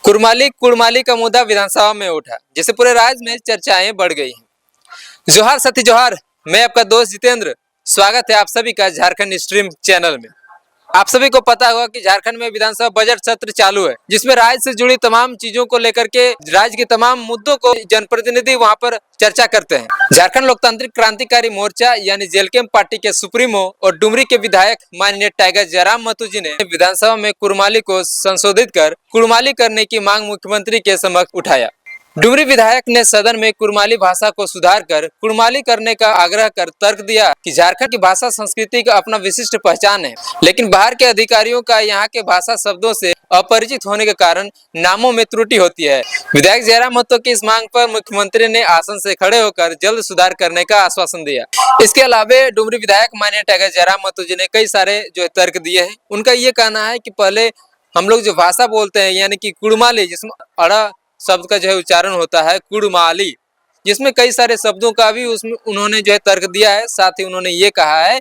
कुड़माली कुड़माली का मुद्दा विधानसभा में उठा, जिससे पूरे राज्य में चर्चाएं बढ़ गई हैं। जोहार सती जोहार, मैं आपका दोस्त जितेंद्र। स्वागत है आप सभी का झारखंड स्ट्रीम चैनल में। आप सभी को पता होगा कि झारखंड में विधानसभा बजट सत्र चालू है, जिसमें राज्य से जुड़ी तमाम चीजों को लेकर के राज्य के तमाम मुद्दों को जनप्रतिनिधि वहां पर चर्चा करते हैं। झारखंड लोकतांत्रिक क्रांतिकारी मोर्चा यानी जेलकेम पार्टी के सुप्रीमो और डुमरी के विधायक माननीय टाइगर जयराम महतो जी ने विधानसभा में कुड़माली को संशोधित कर कुड़माली करने की मांग मुख्यमंत्री के समक्ष उठाया। डुमरी विधायक ने सदन में कुड़माली भाषा को सुधार कर कुड़माली करने का आग्रह कर तर्क दिया कि झारखंड की भाषा संस्कृति का अपना विशिष्ट पहचान है, लेकिन बाहर के अधिकारियों का यहाँ के भाषा शब्दों से अपरिचित होने के कारण नामों में त्रुटि होती है। विधायक जयराम महतो की इस मांग पर मुख्यमंत्री ने आसन से खड़े होकर जल्द सुधार करने का आश्वासन दिया। इसके अलावा डुमरी विधायक माननीय टाइगर जयराम महतो जी ने कई सारे जो तर्क दिए हैं। उनका ये कहना है कि पहले हम लोग जो भाषा बोलते हैं यानी कि कुड़माली, जिसमें अड़ा शब्द का जो है उच्चारण होता है कुड़माली, जिसमें कई सारे शब्दों का भी उसमें उन्होंने जो है तर्क दिया है। साथ ही उन्होंने ये कहा है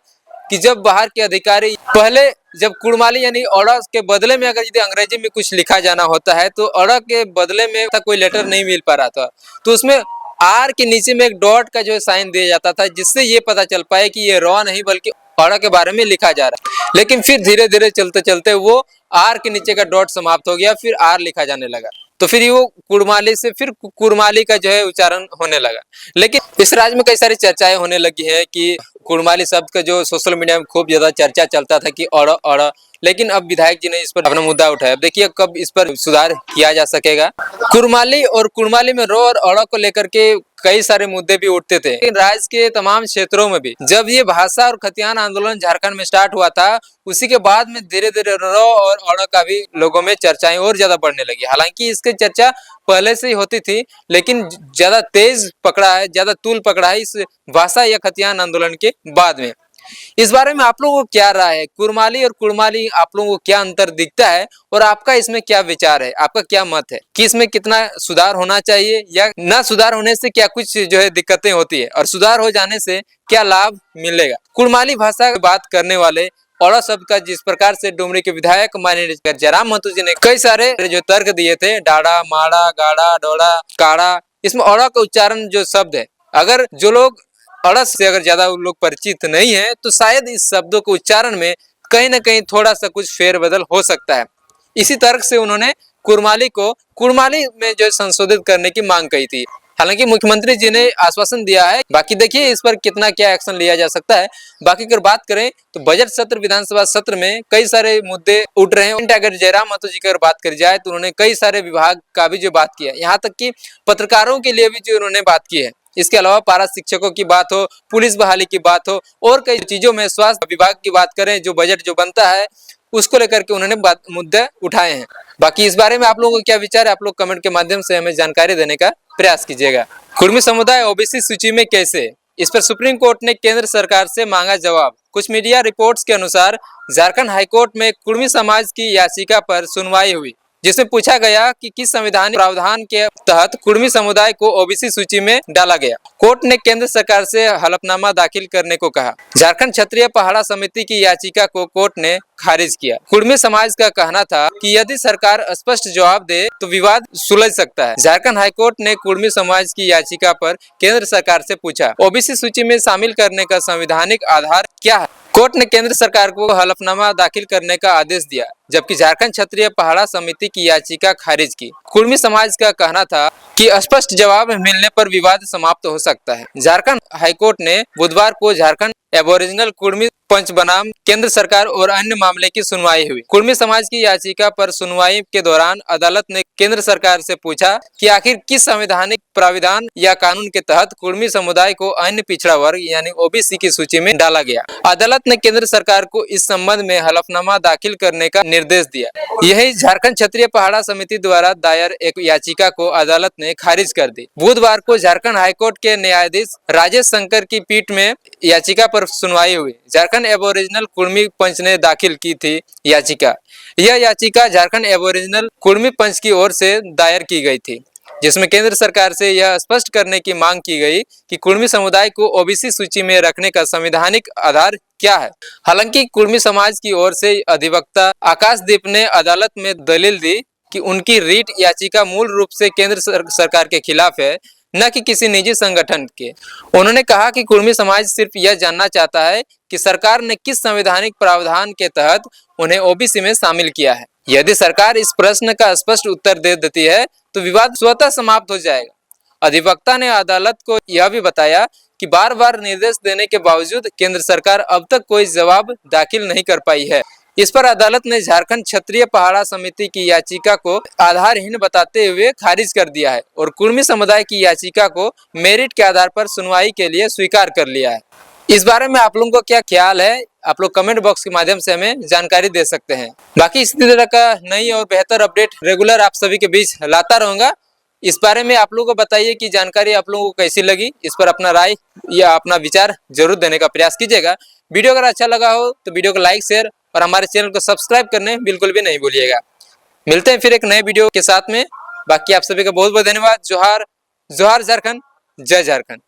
कि जब बाहर के अधिकारी पहले जब कुड़माली यानी अड़ा के बदले में अगर यदि अंग्रेजी में कुछ लिखा जाना होता है तो अड़ा के बदले में कोई लेटर नहीं मिल पा रहा था, तो उसमें आर के नीचे में एक डॉट का जो है साइन दिया जाता था, जिससे ये पता चल पाए कि ये रॉ नहीं बल्कि अड़ा के बारे में लिखा जा रहा है। लेकिन फिर धीरे धीरे चलते चलते वो आर के नीचे का डॉट समाप्त हो गया, फिर आर लिखा जाने लगा, तो फिर वो कुड़माली से फिर कुड़माली का जो है उच्चारण होने लगा। लेकिन इस राज्य में कई सारी चर्चाएं होने लगी है कि कुड़माली शब्द का जो सोशल मीडिया में खूब ज्यादा चर्चा चलता था कि अड़ अड़, लेकिन अब विधायक जी ने इस पर अपना मुद्दा उठाया। अब देखिए कब इस पर सुधार किया जा सकेगा। कुड़माली और कुड़माली में रो और अड़ को लेकर के कई सारे मुद्दे भी उठते थे राज्य के तमाम क्षेत्रों में भी। जब ये भाषा और खतियान आंदोलन झारखंड में स्टार्ट हुआ था, उसी के बाद में धीरे धीरे रो और अड़ का भी लोगों में चर्चाएं और ज्यादा बढ़ने लगी। हालांकि इसकी चर्चा पहले से ही होती थी, लेकिन ज्यादा तेज पकड़ा है, ज्यादा तूल पकड़ा है इस भाषा या खतियान आंदोलन के बाद में। इस बारे में आप लोगों को क्या राय है? कुड़माली और कुड़माली आप लोगों को क्या अंतर दिखता है और आपका इसमें क्या विचार है, आपका क्या मत है कि इसमें कितना सुधार होना चाहिए या ना सुधार होने से क्या कुछ जो है दिक्कतें होती है और सुधार हो जाने से क्या लाभ मिलेगा? कुड़माली भाषा की बात करने वाले अड़ा शब्द का जिस प्रकार से डुमरी के विधायक माननीय जयराम महतो जी ने कई सारे जो तर्क दिए थे, डाड़ा माड़ा गाड़ा डोड़ा काड़ा, इसमें अड़ा का उच्चारण जो शब्द है, अगर जो लोग अड़ा से अगर ज्यादा लोग परिचित नहीं है तो शायद इस शब्दों के उच्चारण में कहीं ना कहीं थोड़ा सा कुछ फेरबदल हो सकता है। इसी तर्क से उन्होंने कुड़माली को कुड़माली में जो संशोधित करने की मांग की थी। हालांकि मुख्यमंत्री जी ने आश्वासन दिया है, बाकी देखिए इस पर कितना क्या एक्शन लिया जा सकता है। बाकी अगर बात करें तो बजट सत्र विधानसभा सत्र में कई सारे मुद्दे उठ रहे हैं। अगर जयराम महतो जी की अगर बात करी जाए तो उन्होंने कई सारे विभाग का भी जो बात किया, यहाँ तक कि पत्रकारों के लिए भी जो उन्होंने बात की है। इसके अलावा पारा शिक्षकों की बात हो, पुलिस बहाली की बात हो और कई चीजों में स्वास्थ्य विभाग की बात करें, जो बजट जो बनता है उसको लेकर के उन्होंने मुद्दे उठाए हैं। बाकी इस बारे में आप लोगों को क्या विचार है, आप लोग कमेंट के माध्यम से हमें जानकारी देने का प्रयास कीजिएगा। कुर्मी समुदाय ओबीसी सूची में कैसे, इस पर सुप्रीम कोर्ट ने केंद्र सरकार से मांगा जवाब। कुछ मीडिया रिपोर्ट्स के अनुसार झारखंड हाईकोर्ट में कुर्मी समाज की याचिका पर सुनवाई हुई, जिसमें पूछा गया कि किस संवैधानिक प्रावधान के तहत कुर्मी समुदाय को ओबीसी सूची में डाला गया। कोर्ट ने केंद्र सरकार से हलफनामा दाखिल करने को कहा। झारखंड क्षत्रिय पहाड़ा समिति की याचिका को कोर्ट ने खारिज किया। कुर्मी समाज का कहना था कि यदि सरकार स्पष्ट जवाब दे तो विवाद सुलझ सकता है। झारखंड हाईकोर्ट ने कुर्मी समाज की याचिका पर केंद्र सरकार से पूछा, ओबीसी सूची में शामिल करने का संवैधानिक आधार क्या है? कोर्ट ने केंद्र सरकार को हलफनामा दाखिल करने का आदेश दिया, जबकि झारखंड क्षत्रिय पहाड़ा समिति की याचिका खारिज की। कुर्मी समाज का कहना था कि स्पष्ट जवाब मिलने पर विवाद समाप्त हो सकता है। झारखंड हाईकोर्ट ने बुधवार को झारखंड एबोरिजिनल कुर्मी पंच बनाम केंद्र सरकार और अन्य मामले की सुनवाई हुई। कुर्मी समाज की याचिका पर सुनवाई के दौरान अदालत ने केंद्र सरकार से पूछा कि आखिर किस संवैधानिक प्राविधान या कानून के तहत कुर्मी समुदाय को अन्य पिछड़ा वर्ग यानी ओबीसी की सूची में डाला गया। अदालत ने केंद्र सरकार को इस संबंध में हलफनामा दाखिल करने का निर्देश दिया। यही झारखंड क्षत्रिय पहाड़ा समिति द्वारा दायर एक याचिका को अदालत ने खारिज कर दी। बुधवार को झारखंड हाईकोर्ट के न्यायाधीश राजेश शंकर की पीठ में याचिका पर सुनवाई हुई। झारखंड एबोरिजिनल कुर्मी पंच ने दाखिल की थी याचिका। यह याचिका झारखंड एबोरिजिनल कुर्मी पंच की ओर से दायर की गई थी, जिसमें केंद्र सरकार से यह स्पष्ट करने की मांग की गई कि कुर्मी समुदाय को ओबीसी सूची में रखने का संवैधानिक आधार क्या है। हालांकि कुर्मी समाज की ओर से अधिवक्ता आकाशदीप ने अदालत में दलील दी कि उनकी रीट याचिका मूल रूप से केंद्र सरकार के खिलाफ है, न कि किसी निजी संगठन के। उन्होंने कहा कि कुर्मी समाज सिर्फ यह जानना चाहता है कि सरकार ने किस संवैधानिक प्रावधान के तहत उन्हें ओबीसी में शामिल किया है। यदि सरकार इस प्रश्न का स्पष्ट उत्तर दे देती है तो विवाद स्वतः समाप्त हो जाएगा। अधिवक्ता ने अदालत को यह भी बताया कि बार बार निर्देश देने के बावजूद केंद्र सरकार अब तक कोई जवाब दाखिल नहीं कर पाई है। इस पर अदालत ने झारखंड क्षत्रिय पहाड़ा समिति की याचिका को आधारहीन बताते हुए खारिज कर दिया है और कुर्मी समुदाय की याचिका को मेरिट के आधार पर सुनवाई के लिए स्वीकार कर लिया है। इस बारे में आप लोगों को क्या ख्याल है, आप लोग कमेंट बॉक्स के माध्यम से हमें जानकारी दे सकते हैं। बाकी इसी तरह का नई और बेहतर अपडेट रेगुलर आप सभी के बीच लाता रहूंगा। इस बारे में आप लोगों को बताइए कि जानकारी आप लोगों को कैसी लगी। इस पर अपना राय या अपना विचार जरूर देने का प्रयास कीजिएगा। वीडियो अगर अच्छा लगा हो तो वीडियो को लाइक, शेयर और हमारे चैनल को सब्सक्राइब करने बिल्कुल भी नहीं भूलिएगा। मिलते हैं फिर एक नए वीडियो के साथ में। बाकी आप सभी का बहुत बहुत धन्यवाद। जोहार, जोहार झारखंड, जय झारखंड।